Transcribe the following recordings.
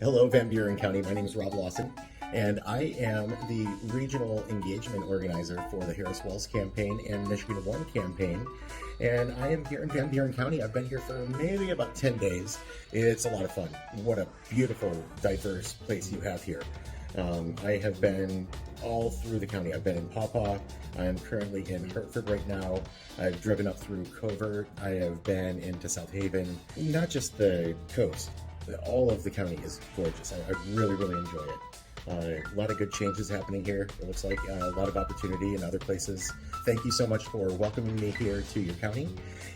Hello, Van Buren County. My name is Lawson, and I am the regional engagement organizer for the Harris-Walz campaign and Michigan One campaign. And I am here in Van Buren County. I've been here for maybe about 10 days. It's a lot of fun. What a beautiful, diverse place you have here. I have been all through the county. I've been in Pawpaw. I am currently in Hartford right now. I've driven up through Covert. I have been into South Haven. Not just the coast. All of the county is gorgeous. I really, really enjoy it. A lot of good changes happening here. It looks like a lot of opportunity in other places. Thank you so much for welcoming me here to your county.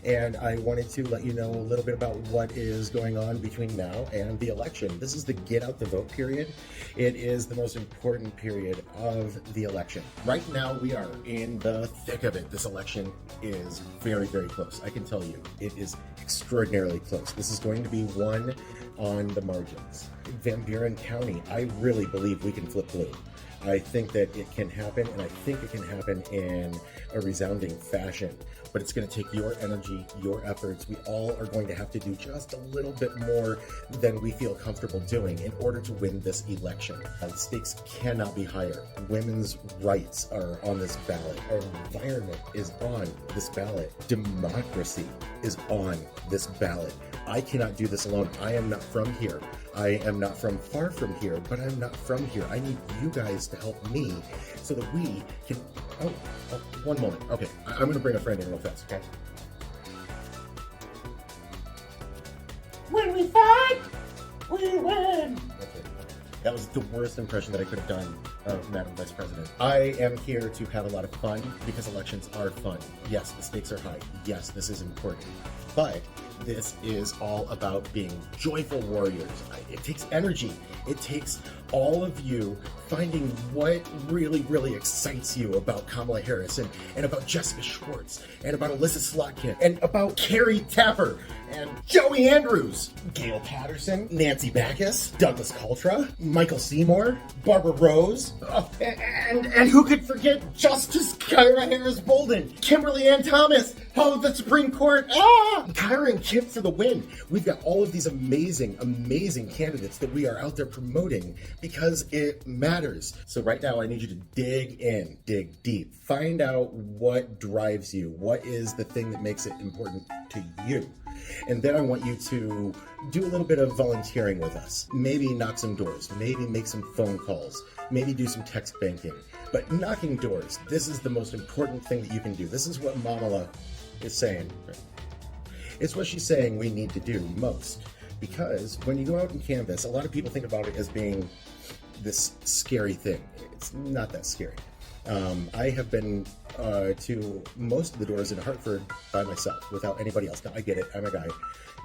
And I wanted to let you know a little bit about what is going on between now and the election. This is the get out the vote period. It is the most important period of the election. Right now we are in the thick of it. This election is very, very close. I can tell you, it is extraordinarily close. This is going to be one on the margins. Van Buren County, I really believe we can flip blue. I think that it can happen, and I think it can happen in a resounding fashion. But it's going to take your energy, your efforts. We all are going to have to do just a little bit more than we feel comfortable doing in order to win this election. The stakes cannot be higher. Women's rights are on this ballot. Our environment is on this ballot. Democracy is on this ballot. I cannot do this alone. I am not from here. I am not from far from here, but I'm not from here. I need you guys to help me so that we can... Oh, one moment. Okay, I'm going to bring a friend in real fast, okay? When we fight, we win! Okay. That was the worst impression that I could have done of Madam Vice President. I am here to have a lot of fun because elections are fun. Yes, the stakes are high. Yes, this is important. But this is all about being joyful warriors. It takes energy. It takes all of you finding what really, really excites you about Kamala Harris and about Jessica Schwartz and about Alyssa Slotkin and about Carrie Tapper and Joey Andrews, Gail Patterson, Nancy Backus, Douglas Cultra, Michael Seymour, Barbara Rose, and who could forget Justice Kyra Harris Bolden, Kimberly Ann Thomas, the Supreme Court, Kyra and Kip for the win. We've got all of these amazing, amazing candidates that we are out there promoting because it matters. So right now I need you to dig in, dig deep, find out what drives you, what is the thing that makes it important to you. And then I want you to do a little bit of volunteering with us. Maybe knock some doors, maybe make some phone calls, maybe do some text banking. But knocking doors, this is the most important thing that you can do. This is what Mamala is saying. It's what she's saying we need to do most. Because when you go out and canvass, a lot of people think about it as being this scary thing. It's not that scary. I have been to most of the doors in Hartford by myself, without anybody else. Now, I get it, I'm a guy,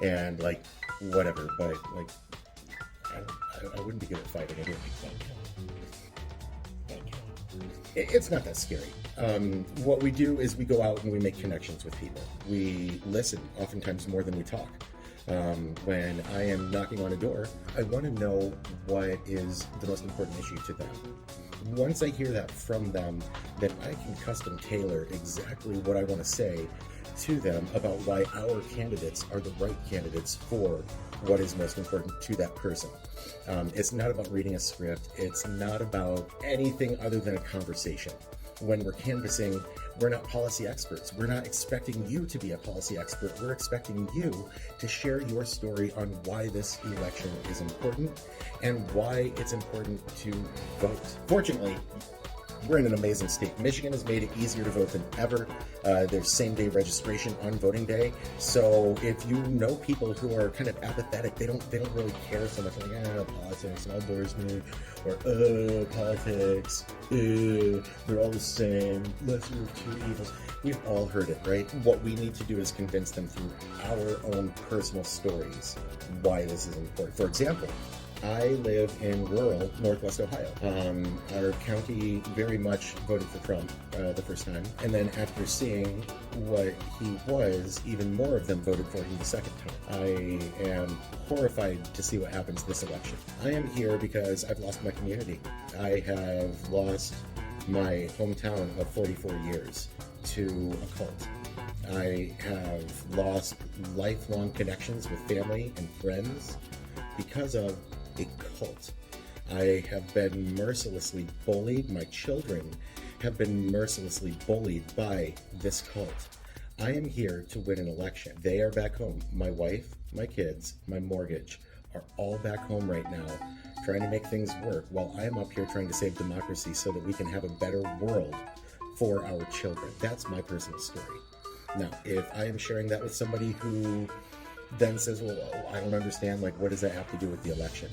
and like, whatever, but like, I wouldn't be good at fighting anyway. It's not that scary. What we do is we go out and we make connections with people. We listen, oftentimes more than we talk. When I am knocking on a door, I want to know what is the most important issue to them. Once I hear that from them, then I can custom tailor exactly what I want to say to them about why our candidates are the right candidates for what is most important to that person. It's not about reading a script. It's not about anything other than a conversation. When we're canvassing, we're not policy experts. We're not expecting you to be a policy expert. We're expecting you to share your story on why this election is important and why it's important to vote. Fortunately, we're in an amazing state. Michigan has made it easier to vote than ever. There's same-day registration on voting day. So if you know people who are kind of apathetic, they don't really care so much. Like, politics, all bores me, or politics, they're all the same. Lesser of two evils. We've all heard it, right? What we need to do is convince them through our own personal stories why this is important. For example, I live in rural Northwest Ohio. Our county very much voted for Trump the first time, and then after seeing what he was, even more of them voted for him the second time. I am horrified to see what happens this election. I am here because I've lost my community. I have lost my hometown of 44 years to a cult. I have lost lifelong connections with family and friends because of a cult. I have been mercilessly bullied. My children have been mercilessly bullied by this cult. I am here to win an election. They are back home. My wife, my kids, my mortgage are all back home right now trying to make things work while I am up here trying to save democracy so that we can have a better world for our children. That's my personal story. Now, if I am sharing that with somebody who then says, well, I don't understand, like, what does that have to do with the election?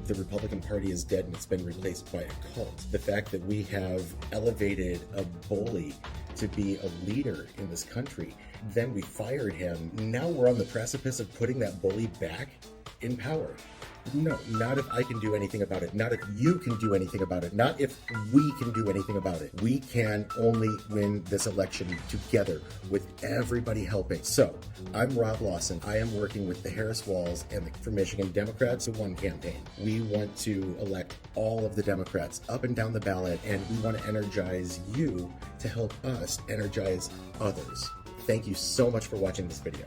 The Republican Party is dead and it's been replaced by a cult. The fact that we have elevated a bully to be a leader in this country, then we fired him. Now we're on the precipice of putting that bully back in power. No, not if I can do anything about it. Not if you can do anything about it. Not if we can do anything about it. We can only win this election together with everybody helping. So, I'm Rob Lawson. I am working with the Harris-Walz and the For Michigan Democrats who won campaign. We want to elect all of the Democrats up and down the ballot, and we want to energize you to help us energize others. Thank you so much for watching this video.